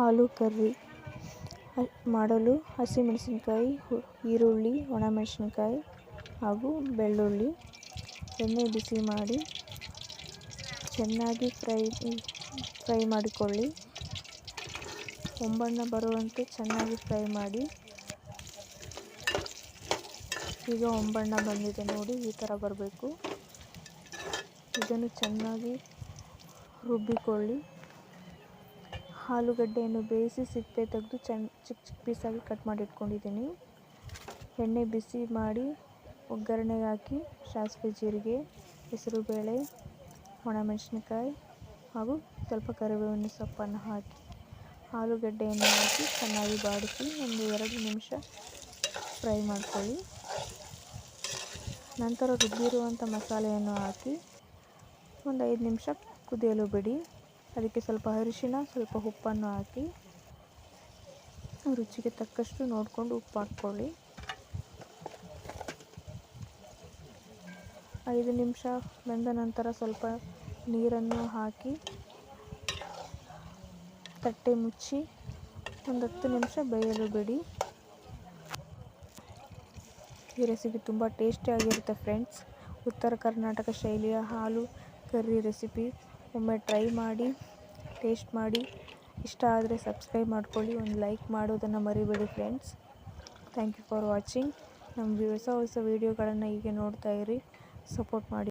ಆಲೂ curry ಮಾಡಲು ಹಸಿಮೆಣಸಿನಕಾಯಿ, ಈರುಳ್ಳಿ, ಒಣಮೆಣಸಿನಕಾಯಿ ಹಾಗೂ ಬೆಳ್ಳುಳ್ಳಿ. ಎಣ್ಣೆ ಬಿಸಿ ಮಾಡಿ ಚೆನ್ನಾಗಿ ಫ್ರೈ ಮಾಡಿಕೊಳ್ಳಿ. ಹೊಂಬಣ್ಣ ಬರುವಂತೆ ಚೆನ್ನಾಗಿ ಫ್ರೈ ಮಾಡಿ. ಈಗ ಹೊಂಬಣ್ಣ ಬಂದಿದೆ ನೋಡಿ, ಈ ಥರ ಬರಬೇಕು. ಇದನ್ನು ಚೆನ್ನಾಗಿ ರುಬ್ಬಿಕೊಳ್ಳಿ. ಆಲೂಗಡ್ಡೆಯನ್ನು ಬೇಯಿಸಿ ಸಿಪ್ಪೆ ತೆಗೆದು ಚಿಕ್ಕ ಚಿಕ್ಕ ಪೀಸಾಗಿ ಕಟ್ ಮಾಡಿ ಇಟ್ಕೊಂಡಿದ್ದೀನಿ. ಎಣ್ಣೆ ಬಿಸಿ ಮಾಡಿ ಒಗ್ಗರಣೆಗೆ ಹಾಕಿ ಸಾಸಿವೆ, ಜೀರಿಗೆ, ಹೆಸರುಬೇಳೆ, ಒಣಮೆಣಸಿನಕಾಯಿ ಹಾಗೂ ಸ್ವಲ್ಪ ಕರಿಬೇವಿನ ಸೊಪ್ಪನ್ನು ಹಾಕಿ ಆಲೂಗಡ್ಡೆಯನ್ನು ಹಾಕಿ ಚೆನ್ನಾಗಿ ಬಾಡಿಸಿ ಒಂದು 2 ನಿಮಿಷ ಫ್ರೈ ಮಾಡ್ಕೊಳ್ಳಿ. ನಂತರ ರುಬ್ಬಿರುವಂಥ ಮಸಾಲೆಯನ್ನು ಹಾಕಿ ಒಂದು 5 ನಿಮಿಷ ಕುದಿಯಲು ಬಿಡಿ. ಅದಕ್ಕೆ ಸ್ವಲ್ಪ ಅರಿಶಿನ, ಸ್ವಲ್ಪ ಉಪ್ಪನ್ನು ಹಾಕಿ ರುಚಿಗೆ ತಕ್ಕಷ್ಟು ನೋಡಿಕೊಂಡು ಉಪ್ಪು ಹಾಕ್ಕೊಳ್ಳಿ. 5 ನಿಮಿಷ ಬೆಂದ ನಂತರ ಸ್ವಲ್ಪ ನೀರನ್ನು ಹಾಕಿ ತಟ್ಟೆ ಮುಚ್ಚಿ ಒಂದು 10 ನಿಮಿಷ ಬೇಯಲು ಬಿಡಿ. ಈ ರೆಸಿಪಿ ತುಂಬ ಟೇಸ್ಟಿಯಾಗಿರುತ್ತೆ ಫ್ರೆಂಡ್ಸ್. ಉತ್ತರ ಕರ್ನಾಟಕ ಶೈಲಿಯ ಆಲೂ ಕರ್ರಿ ರೆಸಿಪಿ ಒಮ್ಮೆ ಟ್ರೈ ಮಾಡಿ, ಟೇಸ್ಟ್ ಮಾಡಿ. ಇಷ್ಟ ಆದರೆ ಸಬ್ಸ್ಕ್ರೈಬ್ ಮಾಡ್ಕೊಳ್ಳಿ, ಒಂದು ಲೈಕ್ ಮಾಡೋದನ್ನು ಮರಿಬೇಡಿ friends. Thank you for watching. ನಮ್ಮ ಹೊಸ ವೀಡಿಯೋಗಳನ್ನು ಹೀಗೆ ನೋಡ್ತಾ ಇರಿ, ಸಪೋರ್ಟ್ ಮಾಡಿ.